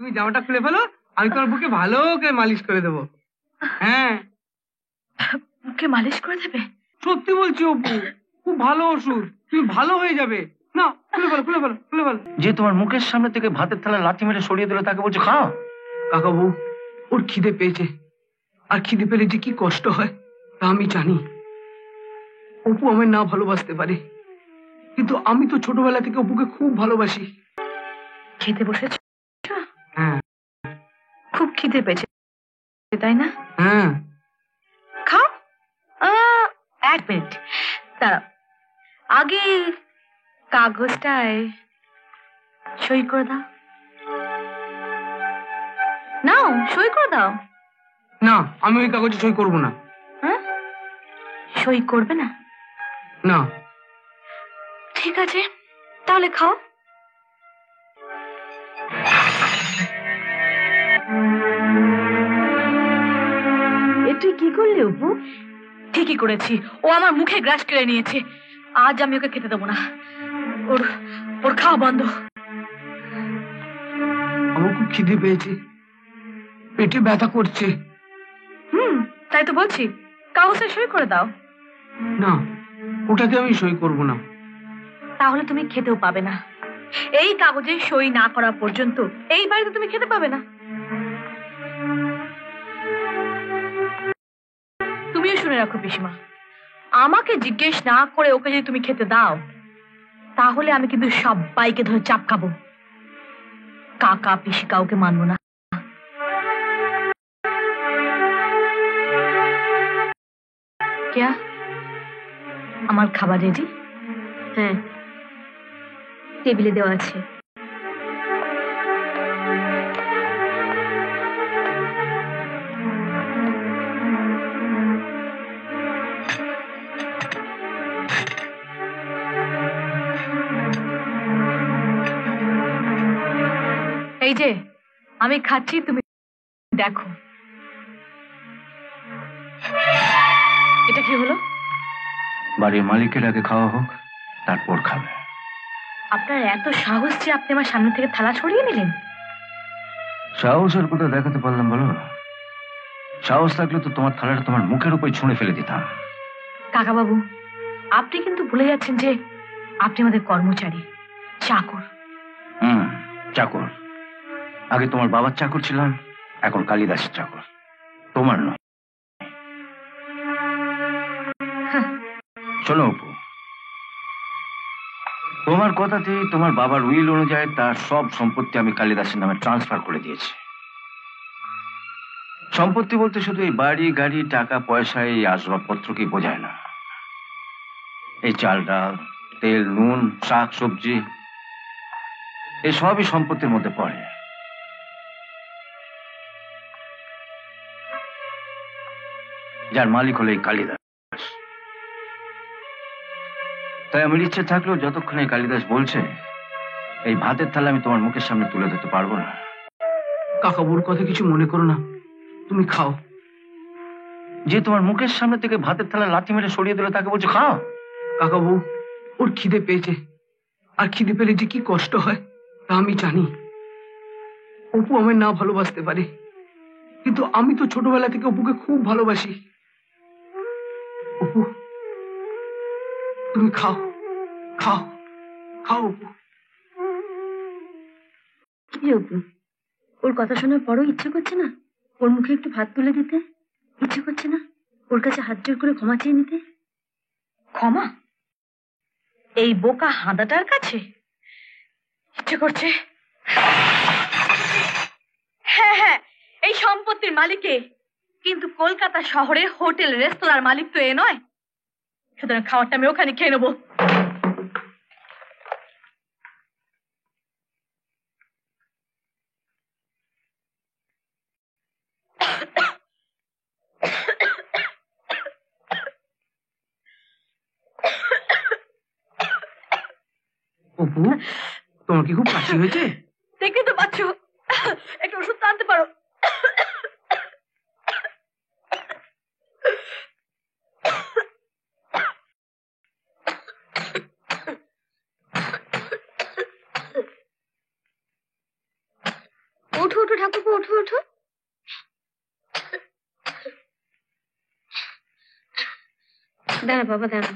তুমি জামাটা খুলে ফেলো, আমি তোমার বুকে ভালো করে মালিশ করে দেবো। হ্যাঁ, বুকে মালিশ করে দেবে? সত্যি বলছি অপু, খুব ভালো ওষুধ, তুমি ভালো হয়ে যাবে। না, খুলে ফেলো খুলে ফেলো খুলে ফেলো। যে তোমার মুখের সামনে থেকে ভাতের থালা লাথি মেরে সরিয়ে দিল তাকে বলছো খাও। কাকা বউ, ওর খিদে পেয়েছে, আর খিদে পেলে যে কি কষ্ট হয় তা আমি জানি। অপু আমায় না ভালোবাসতে পারে, কিন্তু আমি তো ছোটবেলা থেকে অপুকে খুব ভালোবাসি। খেতে বসেছ? হ্যাঁ। খুব খিদে পেয়েছে তাই না? হ্যাঁ। খাও। 1 মিনিট দাঁড়াও, আগে কাগজটায় সই করে দাও। নাও, সই করে দাও। না, আমি ওই কাগজে সই করবো না। হ্যাঁ, সই করবে না? না। ঠিক আছে, তাহলে খাও। তুই কি করলি অপু? ঠিকই করেছি, ও আমার মুখে গ্রাস কেড়ে নিয়েছে। আজ আমি ওকে খেতে দেবো না, ওর খাওয়া বন্ধ। আমার খুব খিদে পেয়েছে, পেটে ব্যথা করছে। তাই তো বলছি, কাগজে সই করে দাও। না, ওটাতে আমি সই করব না। তাহলে তুমি খেতেও পাবে না। এই কাগজে সই না করা পর্যন্ত এই বাড়িতে তুমি খেতে পাবে না। তুমিও শুনে রাখো পিসিমা, আমাকে জিজ্ঞেস না করে ওকে যদি তুমি খেতে দাও, তাহলে আমি কিন্তু সবাইকে ধরে চাপকাবো। কাকা পিসি কাউকে মানবো না। क्या আমার খাবার রেডি? হ্যাঁ, টেবিলে দেওয়া আছে। এই যে আমি খাচ্ছি, তুমি দেখো। এটা কি হলো? বাড়ির মালিকের আগে খাওয়া হোক, তারপর খাবে। আপনার এত সাহস যে আপনি আমার সামনে থেকে থালা সরিয়ে নিলেন? সাহসের কথা দেখাতে পারলাম বলো? সাহস থাকলে তো তোমার থালাটা তোমার মুখের উপর ছুঁড়ে ফেলে দিতাম। কাকা বাবু, আপনি কিন্তু ভুলে যাচ্ছেন যে আপনি আমাদের কর্মচারী, চাকর। চাকর। আগে তোমার বাবার চাকর ছিলাম, এখন কালিদাসের চাকর, তোমার নয়। শোনো অপু, তোমার কথাতেই তোমার বাবার উইল অনুযায়ী তার সব সম্পত্তি আমি কালিদাসের নামে ট্রান্সফার করে দিয়েছি। সম্পত্তি বলতে শুধু এই বাড়ি গাড়ি টাকা পয়সা এই আসবাবপত্রকেই বোঝায় না। এই চাল ডাল তেল নুন শাক সবজি এই সবই সম্পত্তির মধ্যে পড়ে। যার মালিক হলো এই কালিদাস। তাই আমার ইচ্ছে থাকলেও যতক্ষণ এই কালিদাস বলছে এই ভাতের থালা আমি তোমার মুখের সামনে তুলে ধরতে পারবো না। কাকাবুর কথা কিছু মনে করো না, তুমি খাও। যে তোমার মুখের সামনে থেকে ভাতের থালা লাথি মেরে সরিয়ে দিল তাকে বলছো খাও। কাকাবু, ওর খিদে পেয়েছে, আর খিদে পেলে যে কি কষ্ট হয় তা আমি জানি। অপু আমায় না ভালোবাসতে পারে, কিন্তু আমি তো ছোটবেলা থেকে অপুকে খুব ভালোবাসি। অপু, তুমি খাও খাও খাও অপু। কি অপু, ওর কথা শোনার পরও ইচ্ছে করছে না ওর মুখে একটু ভাত তুলে দিতে? ইচ্ছে করছে না ওর কাছে হাত জোর করে ক্ষমা চেয়ে নিতে? ক্ষমা? এই বোকা হাঁদাটার কাছে ইচ্ছে করছে? হ্যাঁ হ্যাঁ, এই সম্পত্তির মালিকে, কিন্তু কলকাতা শহরে হোটেল রেস্তোরাঁর মালিক তো এ নয়। সুতরাং খাবারটা আমি ওখানে খেয়ে নেবো। অপু, তোমার কি খুব কাশি হয়েছে? দেখতে তো পাচ্ছ, একটা ওষুধ আনতে পারো? উঠুন। ওঠো ঠাকুরপো, ওঠো ওঠো। দাঁড়া বাবা, দাঁড়া।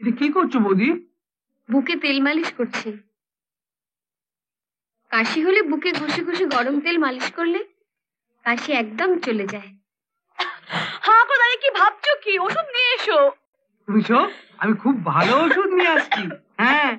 এটা কি করছো বৌদি? বুকে তেল মালিশ করছি। কাশি হলে বুকে ঘষে ঘষে গরম তেল মালিশ করলে কাশি একদম চলে যায়। হ্যাঁ গো দাঁড়িয়ে কি ভাবছো? কি ওষুধ নিয়ে এসো। বুঝছো, আমি খুব ভালো ওষুধ নিয়ে আসছি। হ্যাঁ,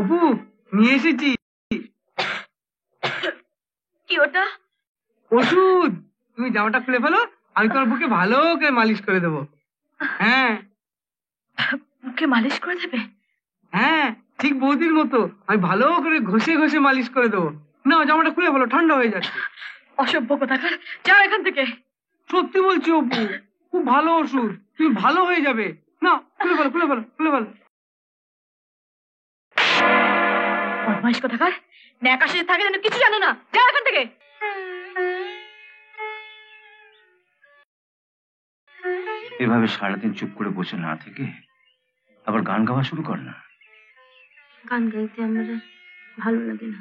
অপু নিয়ে এসেছি। কি ওটা? ওষুধ। তুমি জামাটা খুলে ফেলো, আমি তোমার বুকে ভালো করে মালিশ করে দেবো। হ্যাঁ বুকে মালিশ করে দেবে? হ্যাঁ, ঠিক বৌদির মতো আমি ভালো করে ঘষে ঘষে মালিশ করে দেবো। না, জামাটা খুলে ফেলো, ঠান্ডা হয়ে যাচ্ছে। অসভ্য কোথাকার, যাও এখান থেকে। সত্যি বলছি অপু, খুব ভালো ওষুধ, তুমি ভালো হয়ে যাবে। না, খুলে ফেলো, খুলে ফেলো, খুলে ফেলো। বদমাইশ কোথাকার, ন্যাকা সেজে থাকে যেন কিছু জানে না। যাও এখান থেকে। এভাবে সারাদিন চুপ করে বসে না থেকে আবার গান গাওয়া শুরু কর না। গান গাইতে আমার ভালো লাগে না।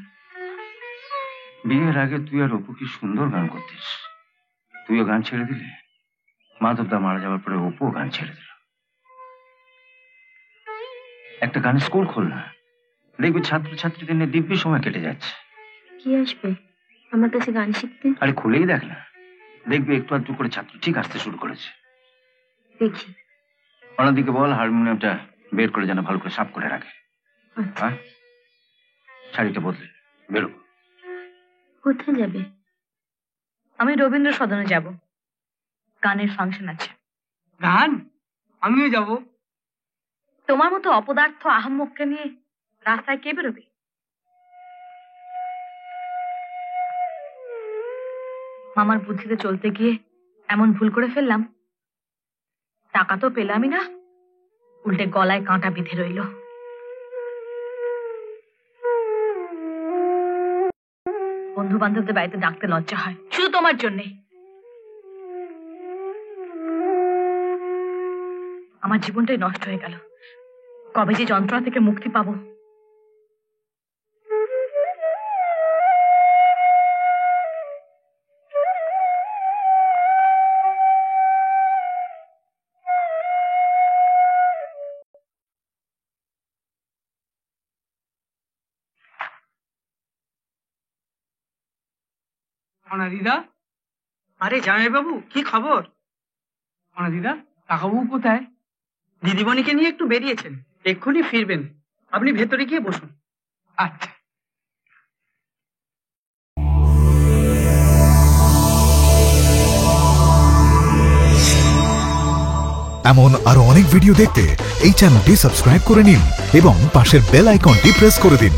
বিয়ের আগে তুই আর অপু কি সুন্দর গান করতিস। তুইও গান ছেড়ে দিলে, মাধবদা মারা যাওয়ার পরে অপুও গান ছেড়ে দিল। একটা গানের স্কুল খোল না, দেখবি ছাত্রছাত্রীদের নিয়ে দিব্যি সময় কেটে যাচ্ছে। কি আসবে আমার কাছে গান শিখতে? আরে খুলেই দেখ না, দেখবি একটু আধটু করে ছাত্র ঠিক আসতে শুরু করেছে। দেখি। অন্যদিকে বল হারমোনিয়ামটা বের করে যেন ভালো করে সাফ করে রাখে। হ্যাঁ, শাড়িটা বদলে বেরো। কোথায় যাবে? আমি রবীন্দ্র সদনে যাব, গানের ফাংশন আছে। গান? আমিও যাব। তোমার মতো অপদার্থ আহাম্মককে নিয়ে রাস্তায় কে বেরোবে? মামার বুদ্ধিতে চলতে গিয়ে এমন ভুল করে ফেললাম, টাকা তো পেলামই না, উল্টে গলায় কাঁটা বিঁধে রইল। বন্ধু বান্ধবদের বাড়িতে ডাকতে লজ্জা হয়, শুধু তোমার জন্যে। আমার জীবনটাই নষ্ট হয়ে গেল। কবে যে যন্ত্রণা থেকে মুক্তি পাবো। দিদা। আরে জামাই বাবু, কি খবর? দিদা, কাকাবাবু কোথায়? দিদিমণিকে নিয়ে একটু বেরিয়েছেন, এক্ষুনি ফিরবেন। আপনি ভেতরে গিয়ে বসুন। আচ্ছা। এমন আরো অনেক ভিডিও দেখতে এই চ্যানেলটি সাবস্ক্রাইব করে নিন এবং পাশের বেল আইকনটি প্রেস করে দিন।